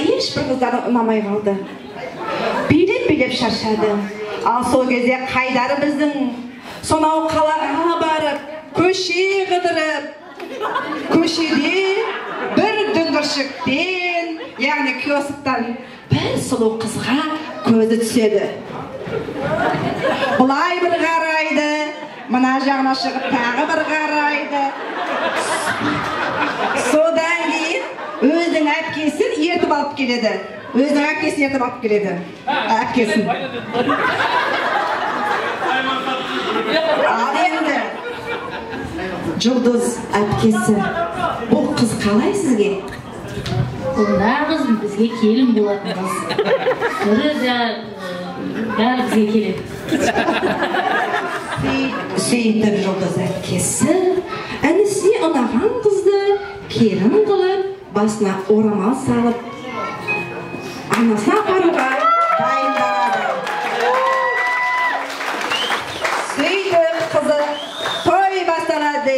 ешбір қыздар ұнамай қалды. Билеп шаршады. Ал сол кезде Қайдар біздің сонау қалаға барып, көше қыдырып, көшеде бір дүңгіршектен, яғни киосктан бір сұлу қызға көзі түседі. Бұлай бір қарайды, мына жағына шығып тағы бір қарайды. Содан кейін өзінің әпкесін ертіп алып келеді. Әпкесін. Ал енді Жұлдыз әпкесі, бұл қыз қалай сізге? Мына қыз бізге келін болатын қыз. Түрі де бәрі бізге келеді. Сөйтіп Жұлдыз әпкесі інісіне ұнаған қызды келін қылып, басына орамал салып, анасына апаруға дайынданады. Сөйтіп қызы той басталады,